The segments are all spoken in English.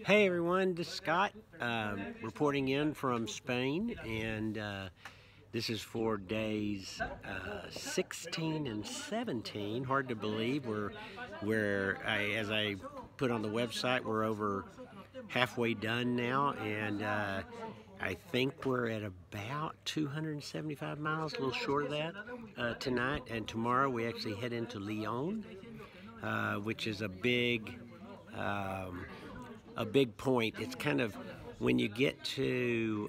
Hey everyone, this is Scott reporting in from Spain, and this is for days 16 and 17. Hard to believe as I put on the website, we're over halfway done now, and I think we're at about 275 miles, a little short of that tonight. And tomorrow we actually head into Lyon, which is a big point. It's kind of, when you get to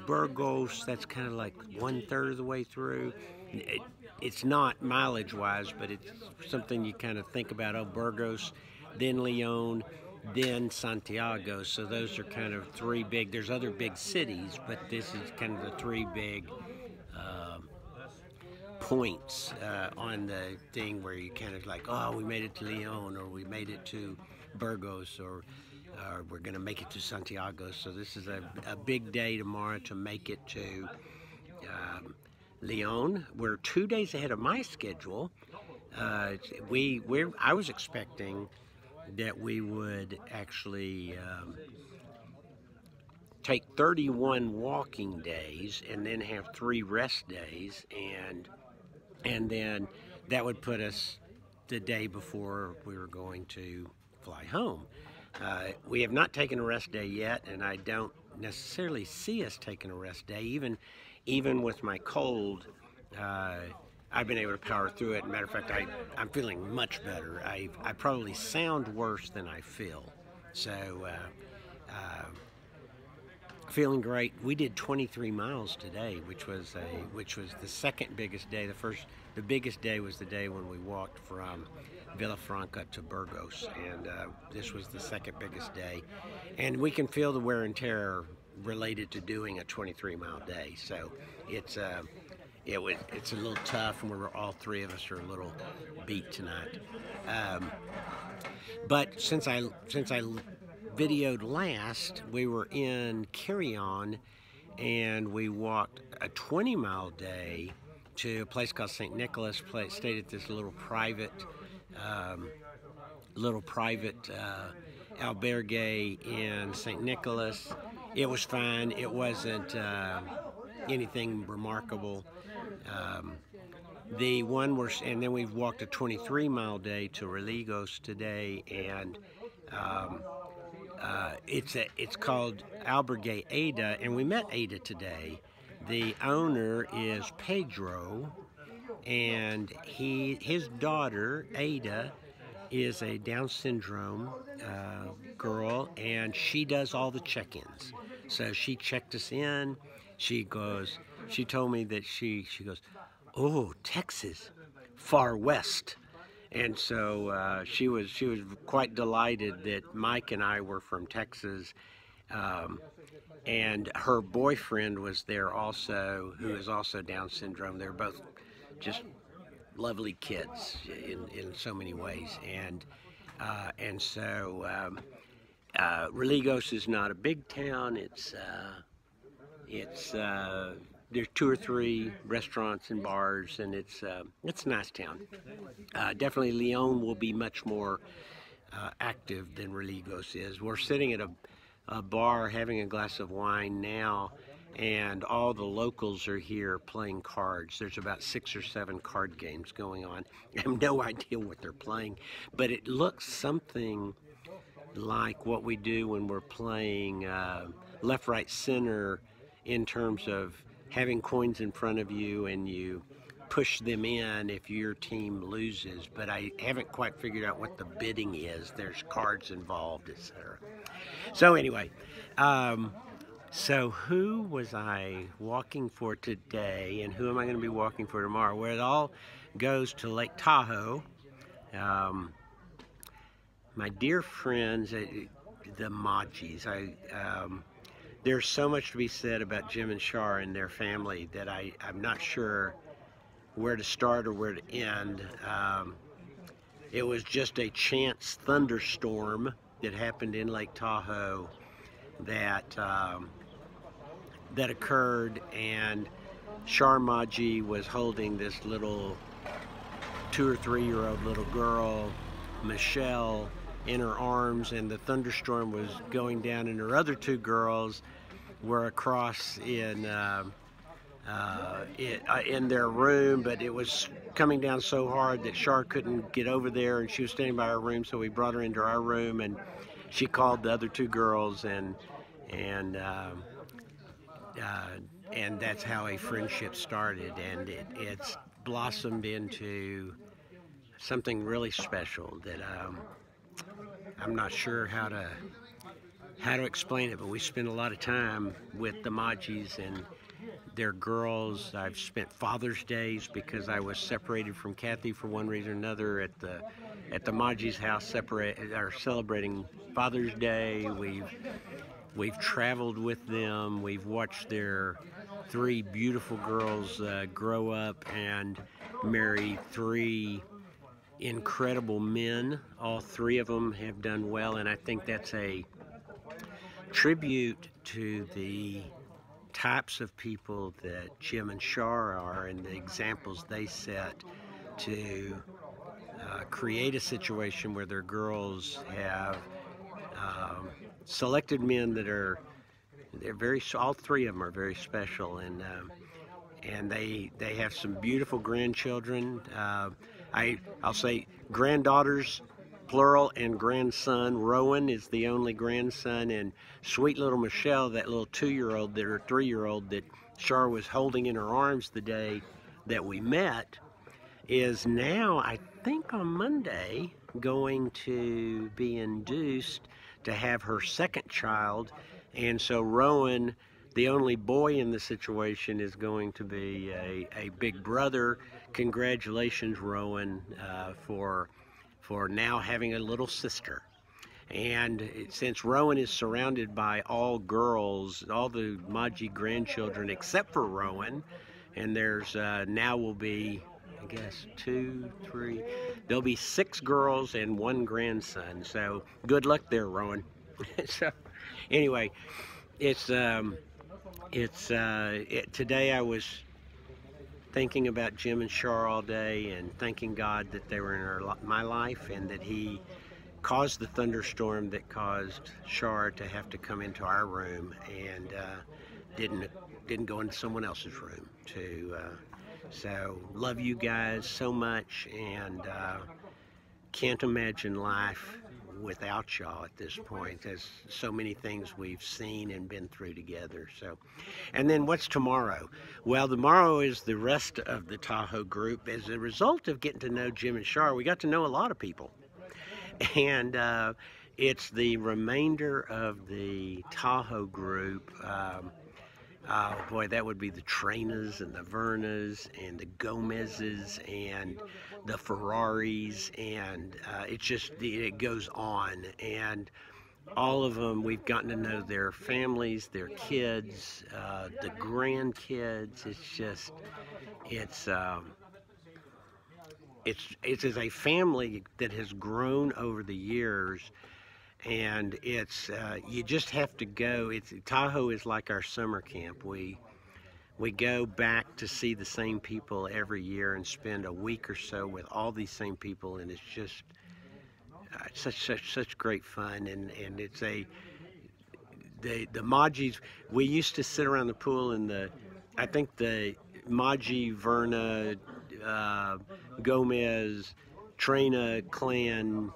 Burgos, that's kind of like 1/3 of the way through. It's not mileage-wise, but it's something you kind of think about. Oh, Burgos, then Lyon, then Santiago. So those are kind of three big. There's other big cities, but this is kind of the three big points on the thing where you kind of like, oh, we made it to Lyon, or we made it to Burgos, or we're going to make it to Santiago. So this is a big day tomorrow to make it to Lyon. We're 2 days ahead of my schedule. I was expecting that we would actually take 31 walking days and then have 3 rest days, and then that would put us the day before we were going to fly home. We have not taken a rest day yet, and I don't necessarily see us taking a rest day. Even with my cold, I've been able to power through it. Matter of fact, I'm feeling much better. I probably sound worse than I feel. So feeling great. We did 23 miles today, which was the second biggest day. The biggest day was the day when we walked from Villafranca to Burgos, and this was the second biggest day. And we can feel the wear and tear related to doing a 23-mile day. So it's a little tough, and all three of us are a little beat tonight. But since I videoed last, we were in Carillon, and we walked a 20-mile day to a place called St. Nicholas. Stayed at this little private albergue in St. Nicholas. It was fine. It wasn't anything remarkable. And then we've walked a 23-mile day to Religos today, and it's called Albergue Ada, and we met Ada today. The owner is Pedro, and his daughter Ada is a Down syndrome girl, and she does all the check-ins. So she checked us in. She told me that she goes, oh, Texas, far west. And so she was quite delighted that Mike and I were from Texas, and her boyfriend was there also, who is also Down syndrome. They're both just lovely kids in so many ways, and so Religos is not a big town. There's 2 or 3 restaurants and bars, and it's a nice town. Definitely Lyon will be much more active than Religos is. We're sitting at a bar having a glass of wine now, and all the locals are here playing cards. There's about 6 or 7 card games going on. I have no idea what they're playing, but it looks something like what we do when we're playing left, right, center, in terms of having coins in front of you and you push them in if your team loses. But I haven't quite figured out what the bidding is. There's cards involved, etc. So anyway, so who was I walking for today, and who am I going to be walking for tomorrow? Well, it all goes to Lake Tahoe. My dear friends, the Magis, there's so much to be said about Jim and Shar and their family that I'm not sure where to start or where to end. It was just a chance thunderstorm that happened in Lake Tahoe that occurred, and Shar Magi was holding this little 2 or 3-year-old little girl, Michelle, in her arms, and the thunderstorm was going down, and her other two girls were across in their room, but it was coming down so hard that Char couldn't get over there, and she was standing by our room, so we brought her into our room, and she called the other two girls, and that's how a friendship started, and it's blossomed into something really special that I'm not sure how to explain it, but we spend a lot of time with the Magis and their girls. I've spent Father's Days because I was separated from Kathy for one reason or another at the Magis' house, celebrating Father's Day. We've traveled with them. We've watched their three beautiful girls grow up and marry three incredible men. All three of them have done well, and I think that's a tribute to the types of people that Jim and Char are and the examples they set to create a situation where their girls have selected men that all three of them are very special, and they have some beautiful grandchildren. I'll say granddaughters, plural, and grandson. Rowan is the only grandson, and sweet little Michelle, that little 2-year-old, or 3-year-old that Char was holding in her arms the day that we met, is now, I think on Monday, going to be induced to have her second child. And so Rowan, the only boy in the situation, is going to be a big brother. Congratulations, Rowan, for now having a little sister. And since Rowan is surrounded by all girls, all the Magi grandchildren except for Rowan, and there's now will be, I guess, 2, 3, there'll be 6 girls and 1 grandson. So good luck there, Rowan. So anyway, today I was thinking about Jim and Char all day and thanking God that they were in my life, and that He caused the thunderstorm that caused Char to have to come into our room and didn't go into someone else's room. So love you guys so much, and can't imagine life without y'all at this point. There's so many things we've seen and been through together. So, and then what's tomorrow? Well, tomorrow is the rest of the Tahoe group. As a result of getting to know Jim and Char, we got to know a lot of people, and it's the remainder of the Tahoe group. Oh boy, that would be the Trainas and the Vernas and the Gomez's and the Ferraris, and it goes on. And all of them, we've gotten to know their families, their kids, the grandkids. It's as a family that has grown over the years. And you just have to go. Tahoe is like our summer camp. We go back to see the same people every year and spend a week or so with all these same people, and it's just such great fun. And it's the Magis. We used to sit around the pool, and I think the Magi, Verna, Gomez, Traina clan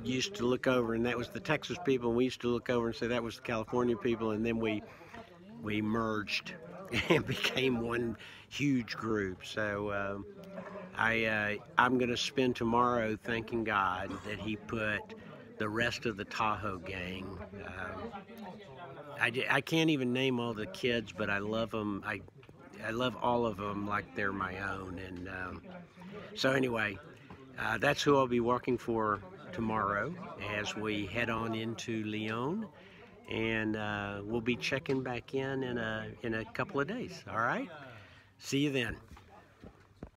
used to look over, and that was the Texas people, and we used to look over and say that was the California people, and then we merged and became one huge group. So I'm going to spend tomorrow thanking God that He put the rest of the Tahoe gang. I can't even name all the kids, but I love them. I love all of them like they're my own. And so anyway, that's who I'll be working for tomorrow as we head on into Leon, and we'll be checking back in a couple of days. All right, see you then.